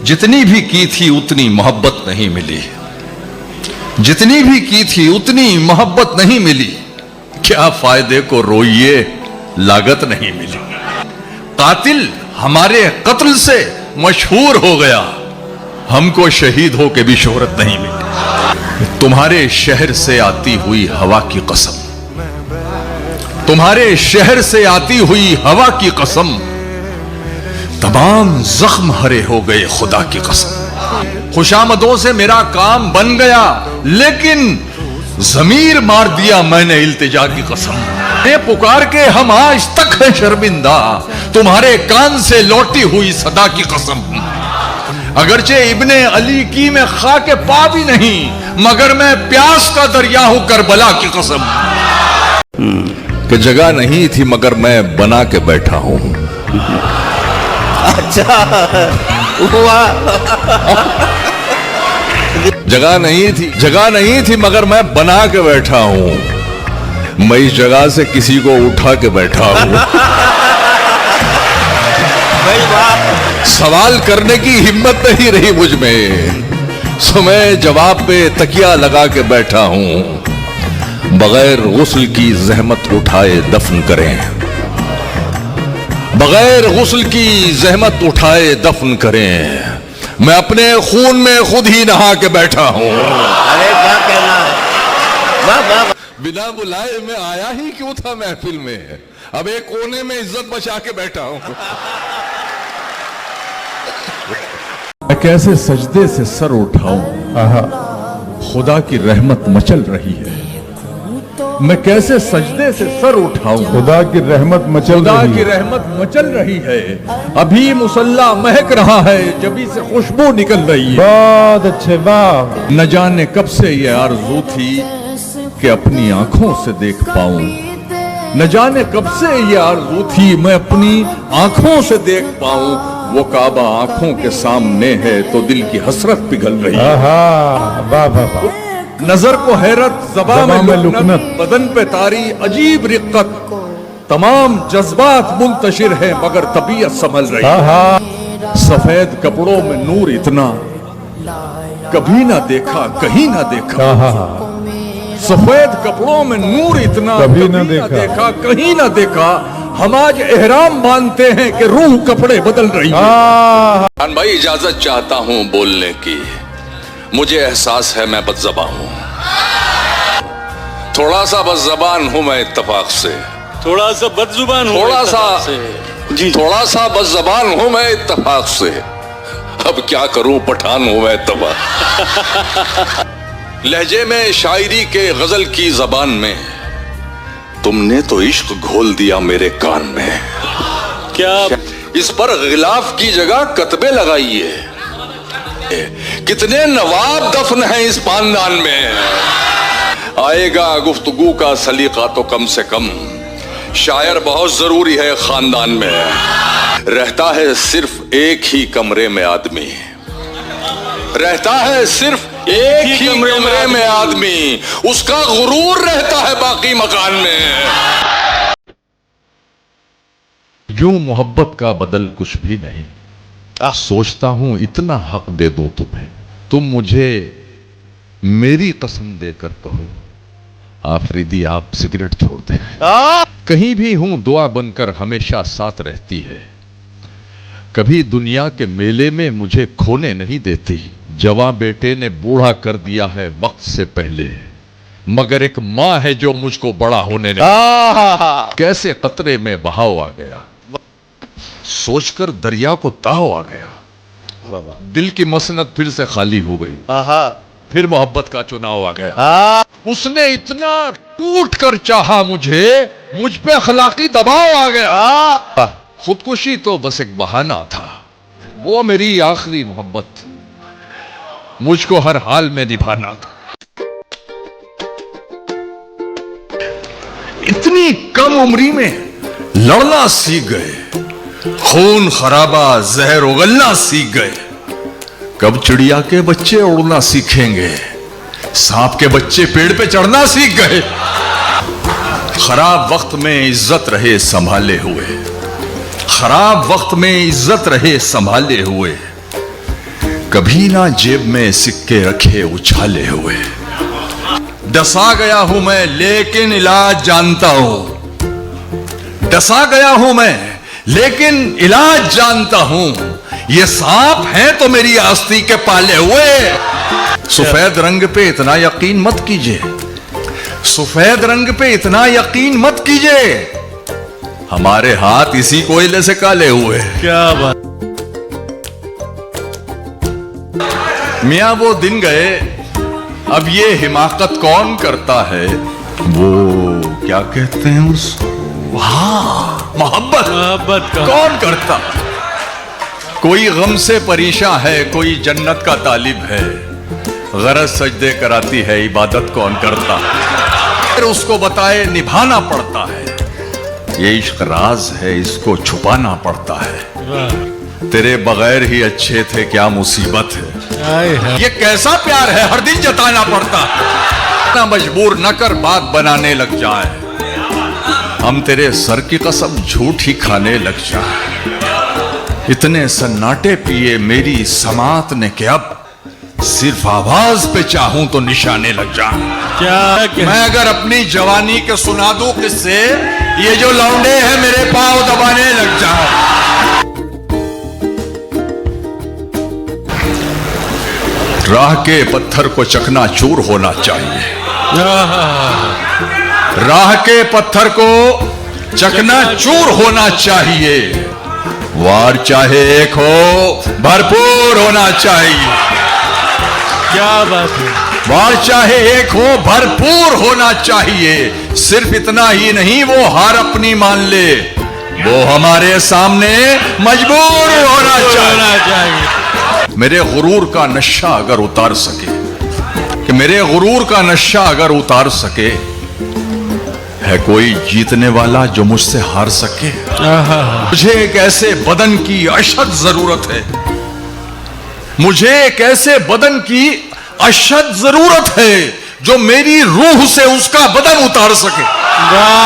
जितनी भी की थी उतनी मोहब्बत नहीं मिली, जितनी भी की थी उतनी मोहब्बत नहीं मिली। क्या फायदे को रोइए, लागत नहीं मिली। कातिल हमारे कत्ल से मशहूर हो गया, हमको शहीद हो के भी शोहरत नहीं मिली। तुम्हारे शहर से आती हुई हवा की कसम, तुम्हारे शहर से आती हुई हवा की कसम, तमाम जख्म हरे हो गए खुदा की कसम। खुशामदों से मेरा काम बन गया, लेकिन जमीर मार दिया मैंने इल्तिजा की कसम। ये पुकार के हम आज तक हैं शर्मिंदा, तुम्हारे कान से लौटी हुई सदा की कसम। अगरचे इब्ने अली की मैं खाके पा भी नहीं, मगर मैं प्यास का दरिया हूं करबला की कसम। कि जगह नहीं थी मगर मैं बना के बैठा हूं। अच्छा हुआ। जगह नहीं थी मगर मैं बना के बैठा हूं। मैं इस जगह से किसी को उठा के बैठा हूं। सवाल करने की हिम्मत नहीं रही मुझ में, सो मैं जवाब पे तकिया लगा के बैठा हूं। बगैर गुस्ल की जहमत उठाए दफन करें, बगैर गुस्ल की जहमत उठाए दफन करें। मैं अपने खून में खुद ही नहा के बैठा हूं। अरे क्या कहना है, वाह वाह। बिना बुलाए मैं आया ही क्यों था महफिल में, अब एक कोने में इज्जत बचा के बैठा हूं। मैं कैसे सजदे से सर उठाऊं, खुदा की रहमत मचल रही है। मैं कैसे सजदे से सर उठाऊं, खुदा की रहमत मचल रही है। अभी मुसल्ला महक रहा है, जबी से खुशबू निकल रही है। बहुत अच्छे, वाह। न जाने कब से ये आरज़ू थी कि अपनी आंखों से देख पाऊं, न जाने कब से ये आरज़ू थी मैं अपनी आंखों से देख पाऊं। वो काबा आंखों के सामने है तो दिल की हसरत पिघल रही है। वाह वाह वाह। नजर को हैरत, ज़बान में लुकनत, बदन पे तारी अजीब रिक्कत। तमाम जज्बात मुंतशिर है मगर तबीयत संभल रही है। सफेद कपड़ों में नूर इतना कभी ना देखा, कहीं ना देखा। सफेद कपड़ों में नूर इतना कभी ना देखा, कहीं ना देखा। हम आज एहराम बांधते हैं कि रूह कपड़े बदल रही है। भाई इजाजत चाहता हूं बोलने की, मुझे एहसास है मैं बदज़बान हूं। थोड़ा सा बदज़बान हूं मैं इत्तफाक से, थोड़ा सा बदजुबान हूं, थोड़ा सा बदज़बान हूं मैं इत्तफाक से। अब क्या करूं, पठान हूं मैं इत्तफाक। लहजे में शायरी के गजल की जबान में तुमने तो इश्क घोल दिया मेरे कान में। क्या इस पर गिलाफ की जगह कतबे लगाइए। कितने नवाब दफन हैं इस खानदान में। आएगा गुफ्तगू का सलीका तो कम से कम, शायर बहुत जरूरी है खानदान में। रहता है सिर्फ एक ही कमरे में आदमी, रहता है सिर्फ एक ही कमरे में आदमी, उसका गुरूर रहता है बाकी मकान में। यूं मोहब्बत का बदल कुछ भी नहीं। सोचता हूं इतना हक दे दूं तुम्हें, तुम मुझे मेरी कसम देकर कहो आफरीदी आप सिगरेट छोड़ दे। कहीं भी हूं दुआ बनकर हमेशा साथ रहती है। कभी दुनिया के मेले में मुझे खोने नहीं देती। जवां बेटे ने बूढ़ा कर दिया है वक्त से पहले, मगर एक मां है जो मुझको बड़ा होने नहीं। कैसे कतरे में बहाव आ गया, सोचकर दरिया को ताव आ गया। दिल की मसनद फिर से खाली हो गई, फिर मोहब्बत का चुनाव आ गया। उसने इतना टूट कर चाहा मुझे, मुझ पे अखलाकी दबाव आ गया। खुदकुशी तो बस एक बहाना था, वो मेरी आखिरी मोहब्बत मुझको हर हाल में निभाना था। इतनी कम उम्री में लड़ना सीख गए, खून खराबा जहर उगलना सीख गए। कब चिड़िया के बच्चे उड़ना सीखेंगे, सांप के बच्चे पेड़ पे चढ़ना सीख गए। खराब वक्त में इज्जत रहे संभाले हुए, खराब वक्त में इज्जत रहे संभाले हुए, कभी ना जेब में सिक्के रखे उछाले हुए। डसा गया हूं मैं लेकिन इलाज जानता हूं, डसा गया हूं मैं लेकिन इलाज जानता हूं। ये सांप हैं तो मेरी आस्ती के पाले हुए। सफेद रंग पे इतना यकीन मत कीजिए, सफेद रंग पे इतना यकीन मत कीजिए, हमारे हाथ इसी कोयले से काले हुए। क्या बात। मियां वो दिन गए, अब ये हिमाकत कौन करता है। वो क्या कहते हैं उसको, हाँ मोहब्बत, मोहब्बत का कौन करता। कोई गम से परेशान है, कोई जन्नत का तालिब है, गरज सजदे कराती है, इबादत कौन करता। फिर उसको बताए निभाना पड़ता है, ये इश्क राज है, इसको छुपाना पड़ता है। तेरे बगैर ही अच्छे थे, क्या मुसीबत है। ये कैसा प्यार है, हर दिन जताना पड़ता है। ना मजबूर न कर बात बनाने लग जाए, हम तेरे सर की कसम झूठ ही खाने लग जाए। इतने सन्नाटे पिए मेरी समात ने कि अब सिर्फ आवाज पे चाहूं तो निशाने लग जाए। क्या मैं अगर अपनी जवानी के सुना दूं किससे, ये जो लौंडे हैं मेरे पांव दबाने लग जाए। राह के पत्थर को चकनाचूर होना चाहिए, राह के पत्थर को चकनाचूर होना चाहिए। वार चाहे एक हो, भरपूर होना चाहिए। क्या बात है। वार चाहे एक हो, भरपूर होना चाहिए। सिर्फ इतना ही नहीं, वो हार अपनी मान ले, वो हमारे सामने मजबूर होना चाहिए। मेरे गुरूर का नशा अगर उतार सके, कि मेरे गुरूर का नशा अगर उतार सके, है कोई जीतने वाला जो मुझसे हार सके। मुझे एक ऐसे बदन की अशद जरूरत है, मुझे एक ऐसे बदन की अशद जरूरत है जो मेरी रूह से उसका बदन उतार सके।